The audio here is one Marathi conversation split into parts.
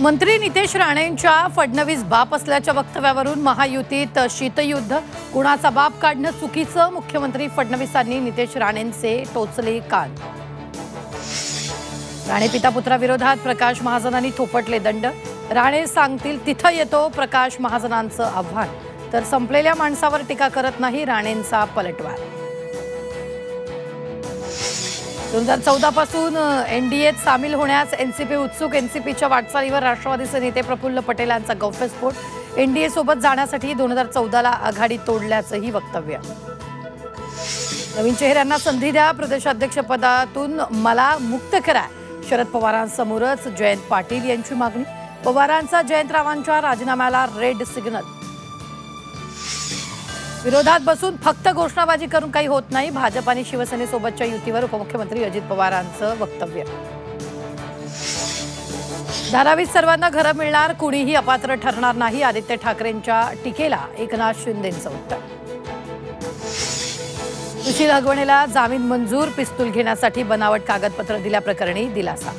मंत्री नितेश राणेंच्या फडणवीस बाप असल्याच्या वक्तव्यावरून महायुतीत शीतयुद्ध, कुणाचा बाप काढणं चुकीचं, मुख्यमंत्री फडणवीसांनी नितेश राणेंचे टोचले कान। राणे पिता पुत्राविरोधात प्रकाश महाजनांनी थोपटले दंड, राणे सांगतील तिथं येतो प्रकाश महाजनांचं आव्हान, तर संपलेल्या माणसावर टीका करत नाही राणेंचा पलटवार। 2014 पासून एनडीएत सामील होण्यास एनसीपी उत्सुक, एनसीपीच्या वाटचालीवर राष्ट्रवादीचे नेते प्रफुल्ल पटेल यांचा गौप्यस्फोट, एनडीए सोबत जाण्यासाठी 2014 ला आघाडी तोडल्याचंही वक्तव्य। नवीन चेहऱ्यांना संधी द्या, प्रदेशाध्यक्षपदातून मला मुक्त करा, शरद पवारांसमोरच जयंत पाटील यांची मागणी, पवारांचा जयंतरावांच्या राजीनाम्याला रेड सिग्नल। विरोधात बसून फक्त घोषणाबाजी करून काही होत नाही, भाजप आणि शिवसेनेसोबतच्या युतीवर उपमुख्यमंत्री अजित पवारांचं वक्तव्य। धारावीत सर्वांना घरं मिळणार, कुणीही अपात्र ठरणार नाही, आदित्य ठाकरेंच्या टीकेला एकनाथ शिंदेंचं उत्तर। सुशील हगवणेला जामीन मंजूर, पिस्तूल घेण्यासाठी बनावट कागदपत्र दिल्याप्रकरणी दिलासा।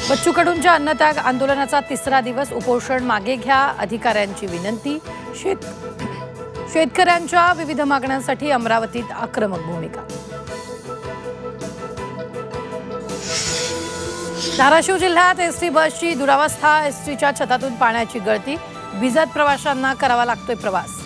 बच्चू कडूंच्या अन्नत्याग आंदोलनाचा तिसरा दिवस, उपोषण मागे घ्या, अधिकाऱ्यांची विनंती, शेतकऱ्यांच्या विविध मागण्यांसाठी अमरावतीत आक्रमक भूमिका। धाराशिव जिल्ह्यात एसटी बसची दुरावस्था, एसटीच्या छतातून पाण्याची गळती, भिजत प्रवाशांना करावा लागतोय प्रवास।